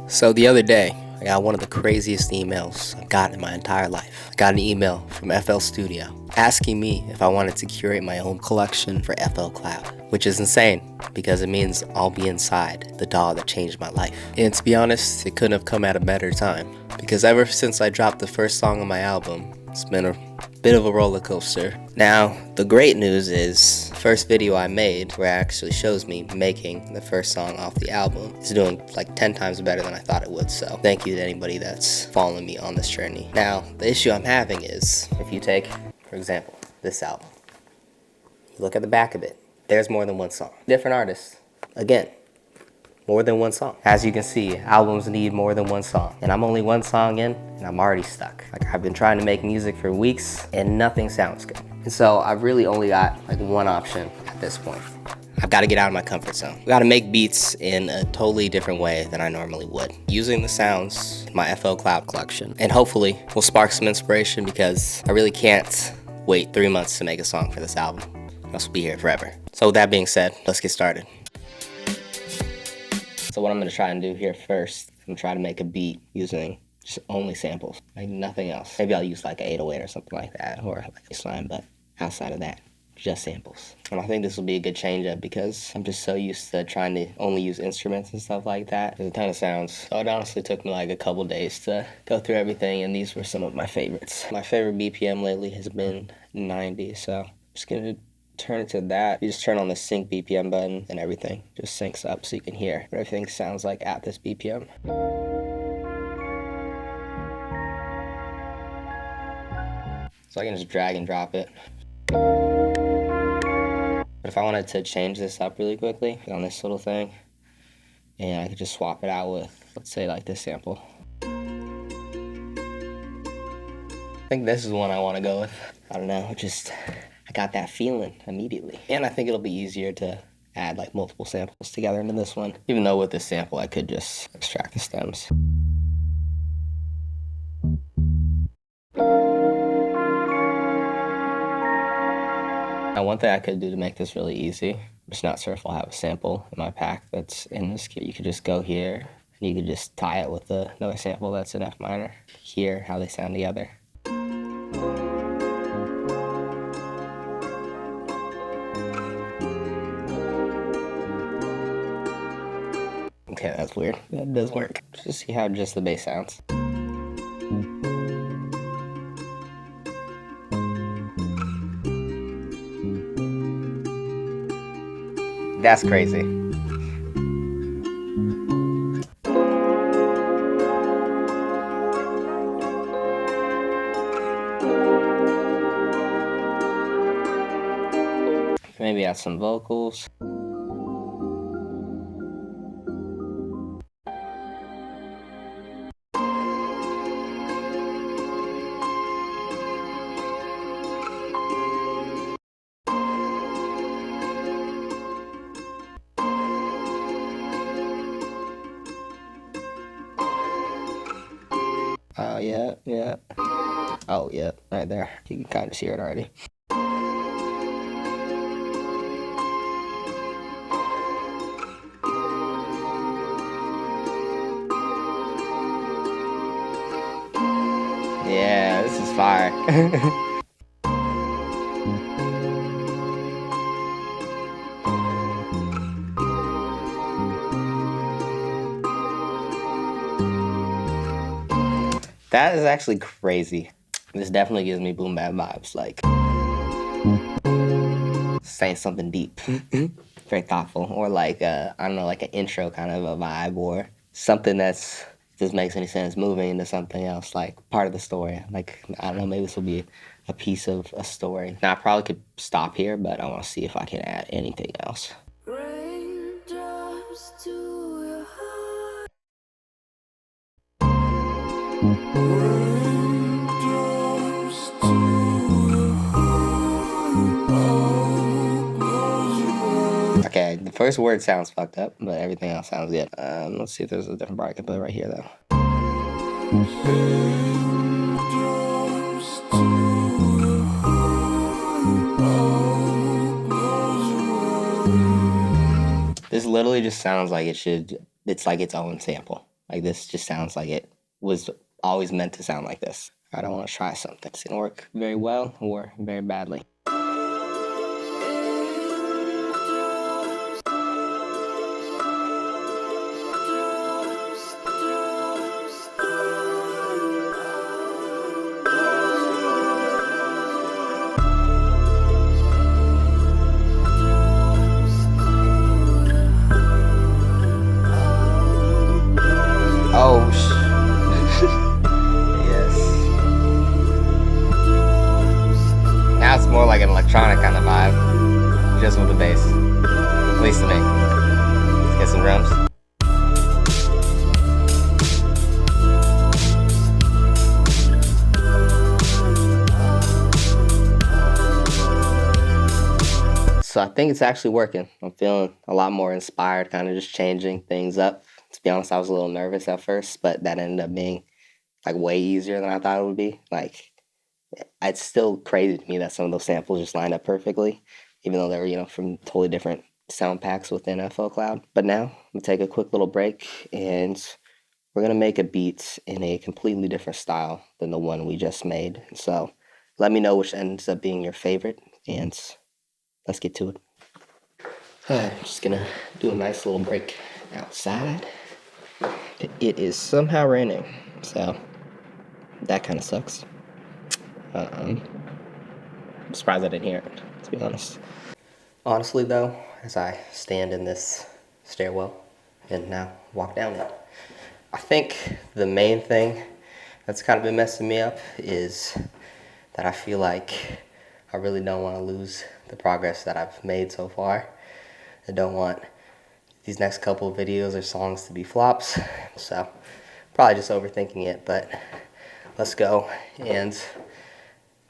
So the other day, I got one of the craziest emails I've gotten in my entire life. I got an email from FL Studio asking me if I wanted to curate my own collection for FL Cloud, which is insane because it means I'll be inside the DAW that changed my life. And to be honest, it couldn't have come at a better time because ever since I dropped the first song on my album, it's been a bit of a roller coaster. Now, the great news is the first video I made, where it actually shows me making the first song off the album, is doing like 10 times better than I thought it would. So thank you to anybody that's following me on this journey. Now, the issue I'm having is, if you take, for example, this album, you look at the back of it, there's more than one song. Different artists. Again, more than one song. As you can see, albums need more than one song. And I'm only one song in, and I'm already stuck. Like, I've been trying to make music for weeks, and nothing sounds good. And so I've really only got like one option at this point. I've got to get out of my comfort zone. I've got to make beats in a totally different way than I normally would, using the sounds in my FL Cloud collection. And hopefully, will spark some inspiration because I really can't wait 3 months to make a song for this album. Else will be here forever. So with that being said, let's get started. So what I'm going to try and do here first, I'm going to try to make a beat using just only samples, like nothing else. Maybe I'll use like an 808 or something like that, or like a slime, but outside of that, just samples. And I think this will be a good change up because I'm just so used to trying to only use instruments and stuff like that. There's a ton of sounds. So it honestly took me like a couple days to go through everything, and these were some of my favorites. My favorite BPM lately has been 90, so I'm just going to turn it to that. You just turn on the sync BPM button and everything just syncs up so you can hear what everything sounds like at this BPM. So I can just drag and drop it. But if I wanted to change this up really quickly on this little thing, and I could just swap it out with, let's say, like this sample. I think this is one I want to go with. I don't know, I got that feeling immediately. And I think it'll be easier to add like multiple samples together into this one. Even though with this sample, I could just extract the stems. Now, one thing I could do to make this really easy, just not sure if I'll have a sample in my pack that's in this kit. You could just go here, and you could just tie it with another sample that's in F minor. Hear how they sound together. Okay, that's weird. That does work. Just see how just the bass sounds. That's crazy. Maybe add some vocals. Oh, yeah, yeah. Oh, yeah, right there. You can kind of hear it already. Yeah, this is fire. That is actually crazy. This definitely gives me boom bap vibes, like saying something deep, very thoughtful, or like I don't know, like an intro kind of a vibe, or something that's, if this makes any sense, moving into something else, like part of the story. Like, I don't know, maybe this will be a piece of a story. Now I probably could stop here, but I want to see if I can add anything else. Raindrops to your heart. Okay, the first word sounds fucked up, but everything else sounds good. Let's see if there's a different part I can put right here, though. This literally just sounds like it's like its own sample. Like this just sounds like it was always meant to sound like this. I don't want to try something. It's gonna work very well or very badly. Oh, yes. Now it's more like an electronic kind of vibe, just with the bass. At least to me. Let's get some drums. So I think it's actually working. I'm feeling a lot more inspired, kind of just changing things up. To be honest, I was a little nervous at first, but that ended up being like way easier than I thought it would be. Like, it's still crazy to me that some of those samples just lined up perfectly, even though they were, from totally different sound packs within FL Cloud. But now I'm gonna take a quick little break and we're gonna make a beat in a completely different style than the one we just made. So let me know which ends up being your favorite, and let's get to it. I'm just gonna do a nice little break outside. It is somehow raining, so that kind of sucks. I'm surprised I didn't hear it, to be honest. Honestly, though, as I stand in this stairwell and now walk down it, I think the main thing that's kind of been messing me up is that I feel like I really don't want to lose the progress that I've made so far. I don't want these next couple of videos or songs to be flops, so probably just overthinking it, but let's go and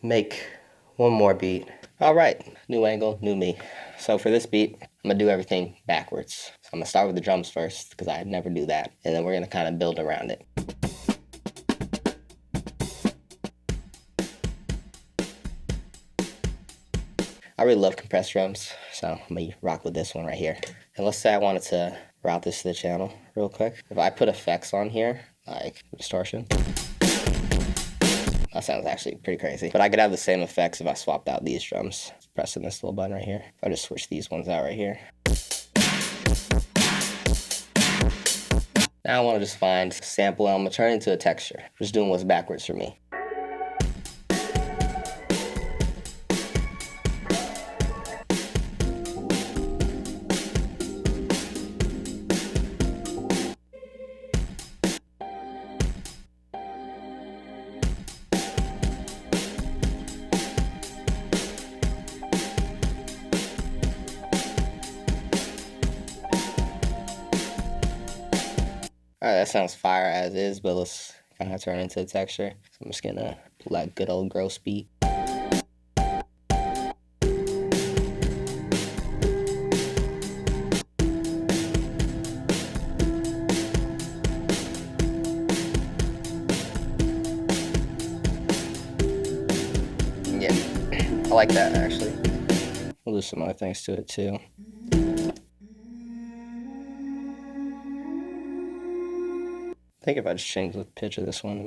make one more beat. All right, new angle, new me. So for this beat, I'm gonna do everything backwards. So I'm gonna start with the drums first, because I never do that, and then we're gonna kind of build around it. I really love compressed drums, so I'm gonna rock with this one right here. And let's say I wanted to route this to the channel real quick. If I put effects on here, like distortion, that sounds actually pretty crazy. But I could have the same effects if I swapped out these drums. Pressing this little button right here. If I just switch these ones out right here. Now I want to just find a sample and I'm gonna turn it into a texture. Just doing what's backwards for me. Alright, that sounds fire as is, but let's kind of turn it into a texture. So I'm just gonna pull that good old gross beat. Yeah, I like that actually. We'll do some other things to it too. I think if I just change the pitch of this one.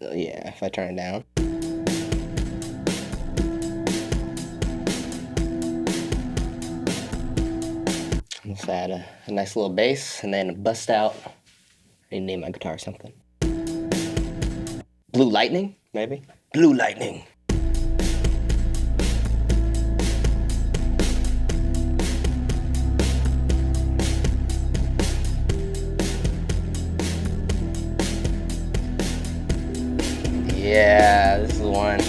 Yeah, if I turn it down. Let's add a nice little bass and then bust out. I need to name my guitar something. Blue Lightning, maybe? Blue Lightning. Yeah, this is the one.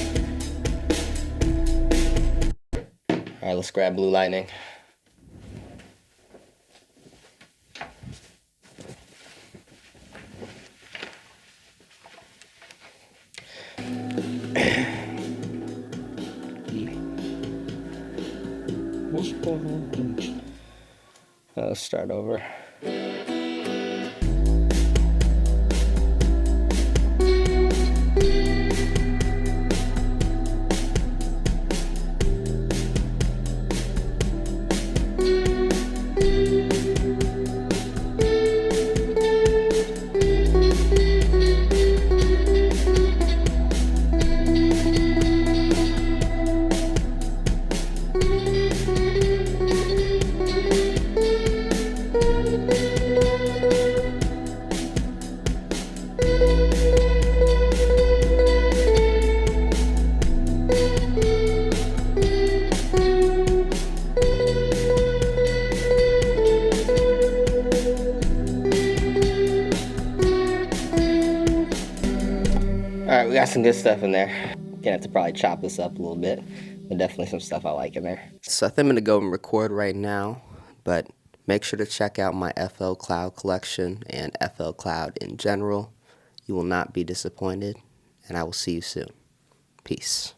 Alright, let's grab Blue Lightning. Let's start over. got some good stuff in there. Gonna have to probably chop this up a little bit, but definitely some stuff I like in there. So I think I'm gonna go and record right now, but make sure to check out my FL Cloud collection and FL Cloud in general. You will not be disappointed, and I will see you soon. Peace.